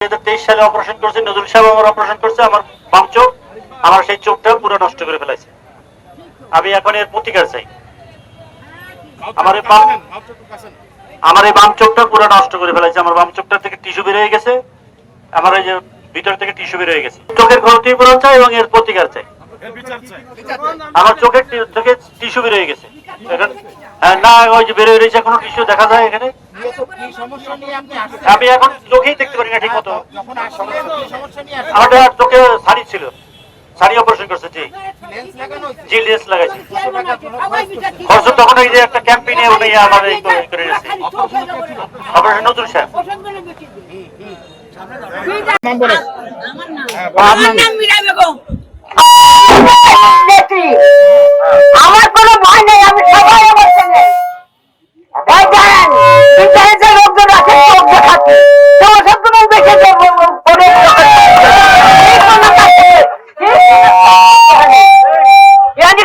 2023 সালে অপারেশন করছে নজরুল সাহেব, আমার অপারেশন করছে আমার বাম চোখ, আমার সেই চোখটা পুরো নষ্ট করে ফেলাইছে। আমি এখন এর প্রতিকার চাই। আমার এই বাম চোখটা পুরো নষ্ট করে ফেলাইছে। আমার বাম চোখটা থেকে টিস্যু বের হয়ে গেছে, আমার এই যে ভিতর থেকে টিস্যু বের হয়ে গেছে। চোখের ক্ষতিপূরণ চাই এবং এর প্রতিকার চাই। আমার চোখের থেকে টিস্যু বের হয়ে গেছে না, ওই যে বের হয়ে রয়েছে, কোনো টিস্যু দেখা যায় এখানে। আমি এখন চোখেই দেখতে পারি না ঠিক মতো। আমার চোখে সারি ছিল, সারি অপারেশন করছে। জি লেন্স লাগাইছি। খরচ তখন এই যে একটা ক্যাম্পেইনে উনি আমার করে গেছে অপারেশন নজরুল সাহেব। আমার কোনো ভয় নেই, আমি সবাই বলছেন যে লোকজন আছে চোখ দেখাচ্ছে সবগুলো দেখে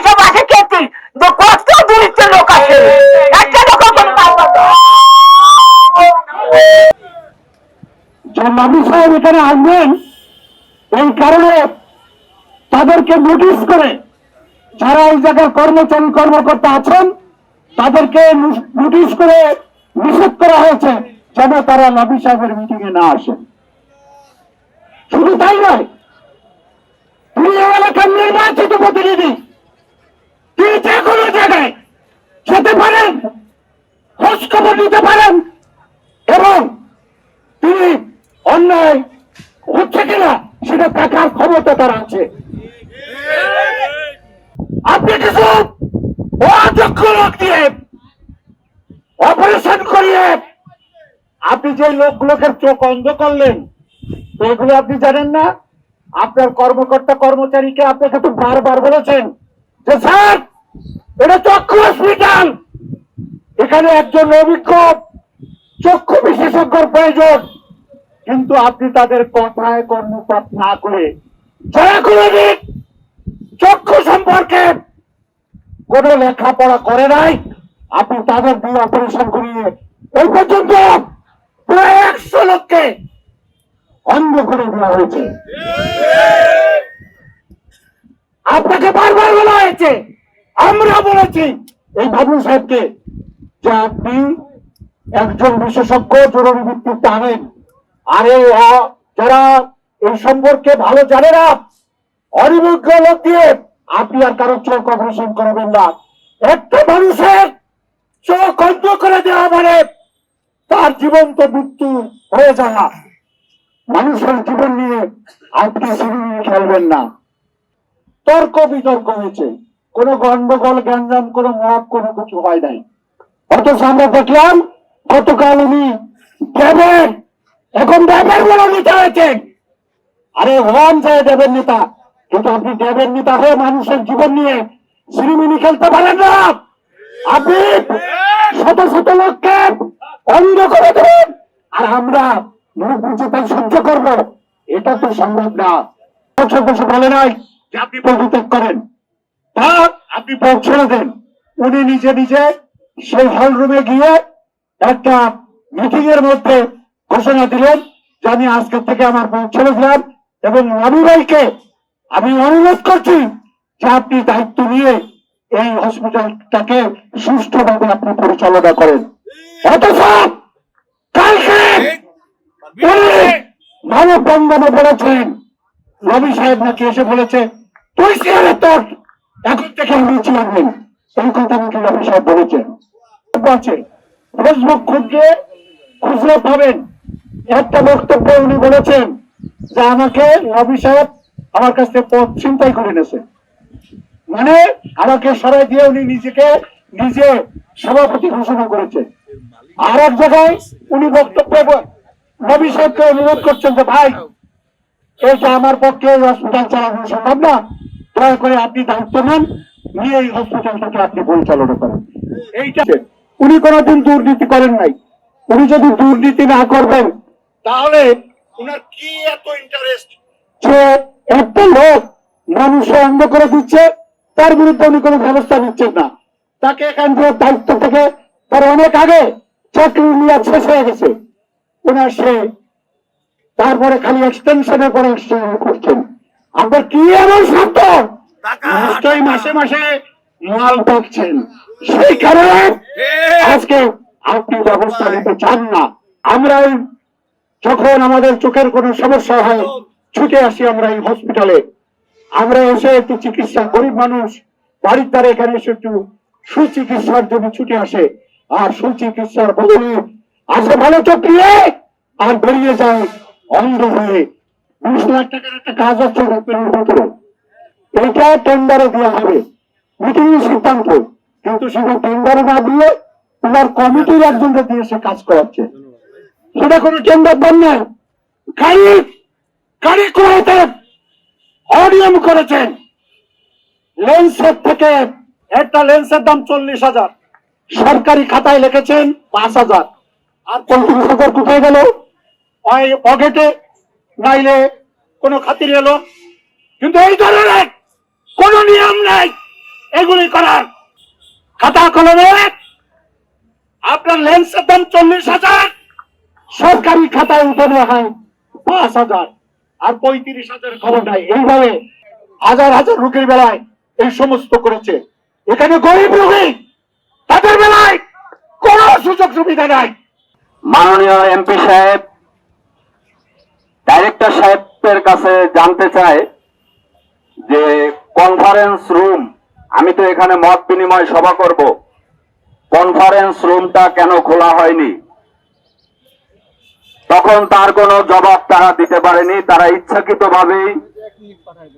সব আছে খেতে কষ্ট দূরিত লোক আছে, একটা লোক নবী সাহেব এখানে আসবেন এই কারণে তাদেরকে নোটিশ করে যারা এই জায়গায় কর্মচারী কর্মকর্তা আছেন তাদেরকে নোটিশ করে নিষেধ করা হয়েছে যেন তারা নবী সাহেবের মিটিং এ না আসেন। শুধু তাই নয়, তিনি এলাকার নির্বাচিত প্রতিনিধি, তিনি যে কোনো জায়গায় যেতে পারেন, খোঁজ খবর নিতে পারেন এবং তিনি অন্যায় হচ্ছে কিনা সেটা দেখার ক্ষমতা তার আছে। আপনি কিছু অযোগ্য লোক দিয়ে অপারেশন করিয়ে আপনি যে লোকের চোখ অন্ধ করলেন, তো এগুলো আপনি জানেন না। আপনার কর্মকর্তা কর্মচারীকে আপনাকে তো বারবার বলেছেন যে স্যার এটা চক্ষু হসপিটাল, এখানে একজন অভিজ্ঞ চক্ষু বিশেষজ্ঞর প্রয়োজন, কিন্তু আপনি তাদের কথায় কর্ণপাত না করে যারা কোনদিন চক্ষু সম্পর্কে কোন লেখাপড়া করে নাই আপনি তাদের দিয়ে অপারেশন করিয়ে এই পর্যন্ত প্রায় 100 লোককে অন্ধ করে দেওয়া হয়েছে। আপনাকে বারবার বলা হয়েছে, আমরা বলেছি এই বাবু সাহেবকে যে আপনি একজন বিশেষজ্ঞ জরুরি ভিত্তিতে আনেন। আরে যারা এই সম্পর্কে ভালো জানে না, অনিমুগ্ধ লোক দিয়ে আপনি আর কারো চোখ অপারেশন করাবেন না। একটা মানুষের চোখ অন্ধ করে দেওয়া মানে তার জীবন্ত মৃত্যু হয়ে যাওয়া। মানুষের জীবন নিয়ে আপনি খেলবেন না। তর্ক বিতর্ক হয়েছে, কোন গন্ডগোল গ্যাঞ্জাম কোন মত কোনো কিছু হয় নাই। অথচ আমরা দেখলাম গতকাল উনি দেবেন, এখন দেবের বলে নিতে হয়েছেন। আরে হন যায় দেবের নেতা, কিন্তু আপনি দেবের নেতা হয়ে মানুষের জীবন নিয়ে সিনেমিনি খেলতে পারেন না। আপনি শত শত লোককে অন্ধ করে দেবেন আর আমরা তাই সহ্য করবো, এটা তো সম্ভব না। বছর বলে নাই যে আপনি পদত্যাগ করেন, তা আপনি পদ ছেড়ে দেন। উনি নিজে নিজে সেই হল রুমে গিয়ে একটা মিটিং এর মধ্যে ঘোষণা দিলেন যে আমি আজকের থেকে আমার পদ ছেড়ে দিলাম এবং রবি ভাইকে আমি অনুরোধ করছি যে আপনি দায়িত্ব নিয়ে এই হসপিটালটাকে সুষ্ঠুভাবে আপনি পরিচালনা করেন। অথচ কালকে মানব বন্ধনে বলেছেন, রবি সাহেব নাকি এসে বলেছে তুই চেয়ারে তোর এখন থেকে আমি চেয়ারম্যান, এই কথা নাকি রবি সাহেব বলেছেন। আছে ফেসবুক খুঁজলে পাবেন একটা বক্তব্য উনি বলেছেন যে আমাকে রবি সাহেব আমার কাছ থেকে পদ ছিনতাই করে নিয়েছে, মানে আমাকে সরাই দিয়ে উনি নিজে সভাপতি ঘোষণা করেছে। আর এক জায়গায় উনি বক্তব্য রবি সাহেবকে অনুরোধ করছেন যে ভাই এটা আমার পক্ষে হসপিটাল চালানো সম্ভব না, দয়া করে আপনি দায়িত্ব নেন, নিয়ে এই হসপিটালটাকে আপনি পরিচালনা করেন। এইটা উনি কোনোদিন দুর্নীতি করেন নাই। উনি যদি দুর্নীতি না করবেন তাহলে উনার কি এত ইন্টারেস্ট যে একটা লোক মানুষের অন্ধ করে দিচ্ছে, তার বিরুদ্ধে উনি কোনো ব্যবস্থা নিচ্ছেন না। তাকে এখান থেকে দায়িত্ব থেকে তার অনেক আগে চাকরি নিয়ে শেষ হয়ে গেছে। ওনার সে তারপরে খালি এক্সটেনশনের পরে এক্সটেনশন করছেন। আপনার কি এমন শব্দ নিশ্চয়ই মাসে মাসে মাল পাচ্ছেন, সেই কারণে আজকে আপনি ব্যবস্থা নিতে চান না। আমরা যখন আমাদের চোখের কোনো সমস্যা হয় ছুটে আসি আমরা এই হসপিটালে, আমরা এসে একটু চিকিৎসা, গরিব মানুষ বাড়ির দ্বারা এখানে এসে একটু সুচিকিৎসার জন্য ছুটে আসে, আর সুচিকিৎসার বদলে আসে ভালো চোখ নিয়ে আর বেরিয়ে যায় অন্ধ হয়ে। 20 লাখ টাকার একটা কাজ হচ্ছে রূপের ভিতরে, এটা টেন্ডারে দেওয়া হবে, মিটিং সিদ্ধান্ত, কিন্তু সেটা টেন্ডারে না দিয়ে তোমার কমিটির একজনকে দিয়ে সে কাজ করাচ্ছে, সেটা কোনো টেন্ডার দেন না। গাড়ি করাতে অনিয়ম করেছেন। লেন্সের থেকে একটা লেন্সের দাম 40,000, সরকারি খাতায় লিখেছেন 5,000, আর 35,000 কোথায় গেল? ওই পকেটে, নাইলে কোনো খাতির এলো। কিন্তু এই ধরনের কোন নিয়ম নাই এগুলি করার। খাতা কলমে আপনার লেন্সের দাম 40,000, সরকারি খাতায় উঠানো হয় 5,000, আর 35,000 খবর নাই। এইভাবে হাজার হাজার রোগীর বেলায় এই সমস্ত করেছে। এখানে গরিব রোগী, তাদের বেলায় কোন সুযোগ সুবিধা নাই। মাননীয় এমপি সাহেব ডাইরেক্টর সাহেবের কাছে জানতে চায় যে কনফারেন্স রুম, আমি তো এখানে মত বিনিময় সভা করব, কনফারেন্স রুমটা কেন খোলা হয়নি? তখন তার কোনো জবাব তারা দিতে পারেনি। তারা ইচ্ছাকৃতভাবেই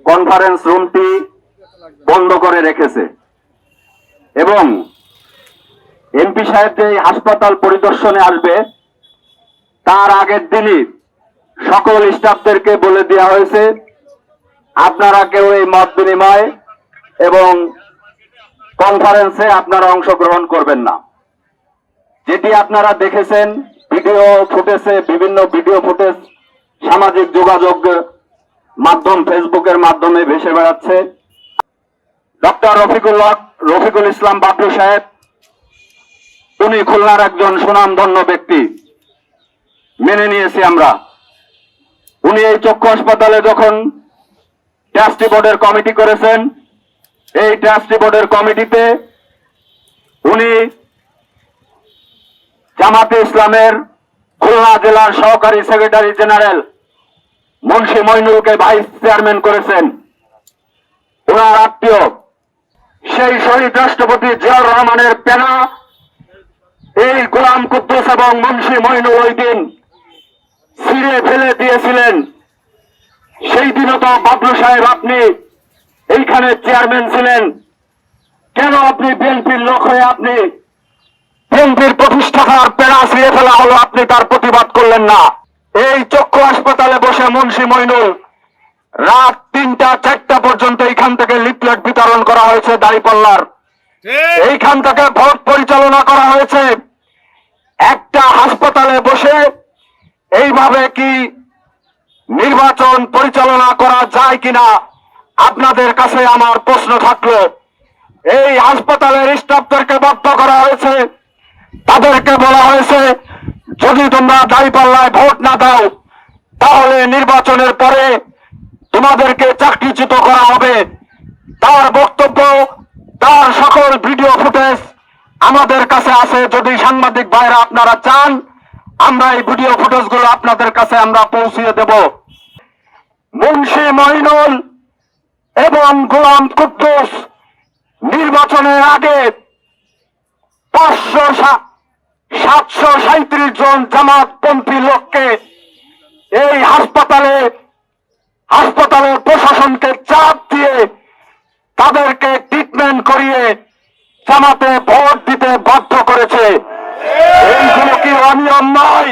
কনফারেন্স রুমটি বন্ধ করে রেখেছে। এবং এমপি সাহেব যে হাসপাতাল পরিদর্শনে আসবে তার আগের দিনই সকল স্টাফদেরকে বলে দেওয়া হয়েছে আপনারা কেউ এই মত বিনিময় এবং কনফারেন্সে আপনারা অংশগ্রহণ করবেন না। যেটি আপনারা দেখেছেন ভিডিও ফুটেজে, বিভিন্ন ভিডিও ফুটেজ সামাজিক যোগাযোগ মাধ্যম ফেসবুকের মাধ্যমে ভেসে বেড়াচ্ছে। ডক্টর রফিকুল ইসলাম বাবলু সাহেব, উনি খুলনার একজন সুনামধন্য ব্যক্তি, মেনে নিয়েছি আমরা। উনি এই চক্ষু হাসপাতালে যখন ট্রাস্টি বোর্ডের কমিটি করেছেন, এই ট্রাস্টি বোর্ডের কমিটিতে উনি জামাতে ইসলামের খুলনা জেলার সহকারী সেক্রেটারি জেনারেল মুন্সি মইনুলকে ভাইস চেয়ারম্যান করেছেন। ওনার আত্মীয় সেই শহীদ রাষ্ট্রপতি জিয়াউর রহমানের পেনা এই গোলাম কুদ্দুস এবং মুন্সি মইনুল ওই দিন ছিঁড়ে ফেলে দিয়েছিলেন। সেই দিনও তো বাবলু সাহেব আপনি এইখানে চেয়ারম্যান ছিলেন, কেন আপনি বিএনপির লোক হয়ে আপনি বিএনপির প্রতিষ্ঠাতার পেনা ছিঁড়ে ফেলা হলো, আপনি তার প্রতিবাদ করলেন না? এই চক্ষু হাসপাতালে বসে মুন্সি মইনুল রাত 3টা-4টা পর্যন্ত এইখান থেকে লিফলেট বিতরণ করা হয়েছে দাঁড়িপাল্লার, এইখান থেকে ভোট পরিচালনা করা হয়েছে। একটা হাসপাতালে বসে এইভাবে কি নির্বাচন পরিচালনা করা যায় কিনা আপনাদের কাছে আমার প্রশ্ন থাকলো। এই হাসপাতালের স্টাফদেরকে বাধ্য করা হয়েছে, তাদেরকে বলা হয়েছে যদি তোমরা দাঁড়িপাল্লায় ভোট না দাও তাহলে নির্বাচনের পরে তোমাদেরকে চাকরিচ্যুত করা হবে। তার বক্তব্য, তার সকল ভিডিও ফুটেজ আমাদের কাছে আছে। যদি সাংবাদিক ভাইরা আপনারা চান, আমরা এই ভিডিও ফুটেজগুলো আপনাদের কাছে আমরা পৌঁছিয়ে দেব। মুন্সি মইনুল এবং গোলাম কুদ্দুস নির্বাচনের আগে 737 জন জামাতপন্থী লোককে এই হাসপাতালের প্রশাসনকে চাপ দিয়ে তাদেরকে ট্রিটমেন্ট করিয়ে জামাতে ভোট দিতে বাধ্য করেছে। এইগুলো কি অনিয়ম নয়?